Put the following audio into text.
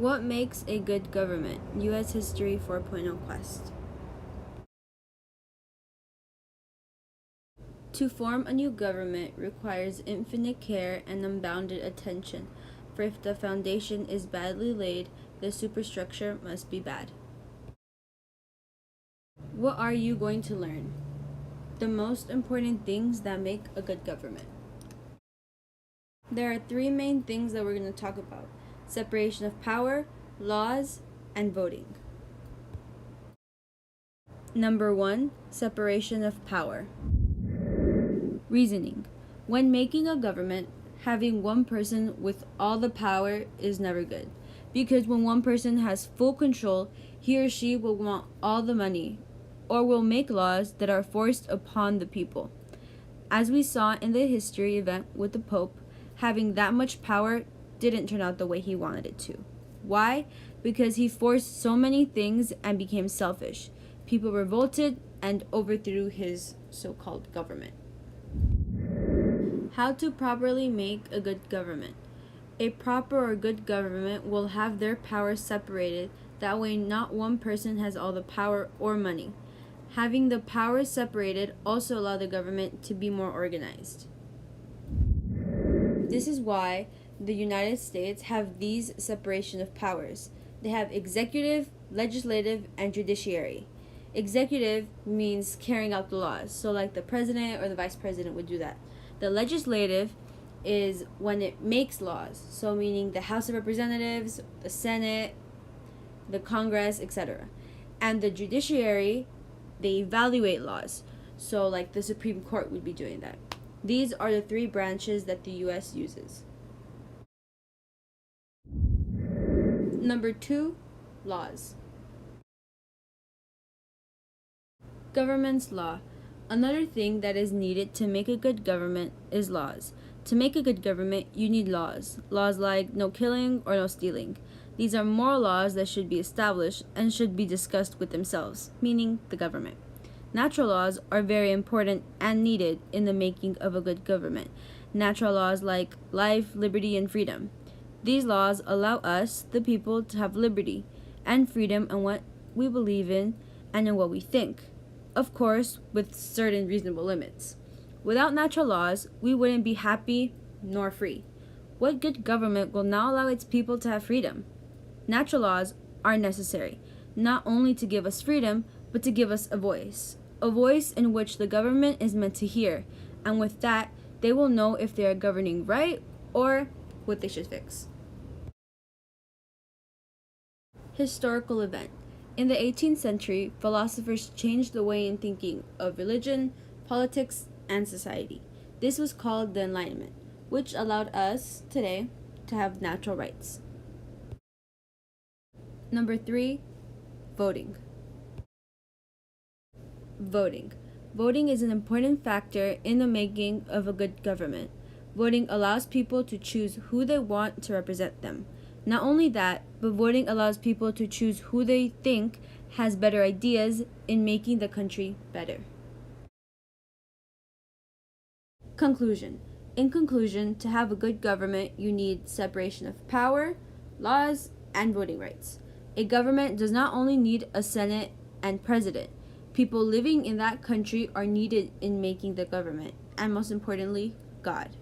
What makes a good government? U.S. History 4.0 Quest. To form a new government requires infinite care and unbounded attention, for if the foundation is badly laid, the superstructure must be bad. What are you going to learn? The most important things that make a good government. There are three main things that we're going to talk about: separation of power, laws, and voting. Number 1, separation of power. Reasoning. When making a government, having one person with all the power is never good, because when one person has full control, he or she will want all the money, or will make laws that are forced upon the people. As we saw in the history event with the Pope, having that much power didn't turn out the way he wanted it to. Why? Because he forced so many things and became selfish. People revolted and overthrew his so-called government. How to properly make a good government. A proper or good government will have their power separated. That way not one person has all the power or money. Having the power separated also allows the government to be more organized. This is why the United States have these separation of powers. They have executive, legislative, and judiciary. Executive means carrying out the laws, so like the president or the vice president would do that. The legislative is when it makes laws, so meaning the House of Representatives, the Senate, the Congress, etc. And the judiciary, they evaluate laws, so like the Supreme Court would be doing that. These are the three branches that the U.S. uses. Number 2, laws. Government's law. Another thing that is needed to make a good government is laws. To make a good government, you need laws. Laws like no killing or no stealing. These are moral laws that should be established and should be discussed with themselves, meaning the government. Natural laws are very important and needed in the making of a good government. Natural laws like life, liberty, and freedom. These laws allow us, the people, to have liberty and freedom in what we believe in and in what we think. Of course, with certain reasonable limits. Without natural laws, we wouldn't be happy nor free. What good government will now allow its people to have freedom? Natural laws are necessary, not only to give us freedom, but to give us a voice in which the government is meant to hear, and with that, they will know if they are governing right or what they should fix. Historical event. In the 18th century, philosophers changed the way in thinking of religion, politics, and society. This was called the Enlightenment, which allowed us today to have natural rights. Number 3, voting. Voting. Voting is an important factor in the making of a good government. Voting allows people to choose who they want to represent them. Not only that, but voting allows people to choose who they think has better ideas in making the country better. Conclusion. In conclusion, to have a good government, you need separation of power, laws, and voting rights. A government does not only need a Senate and president. People living in that country are needed in making the government, and most importantly, God.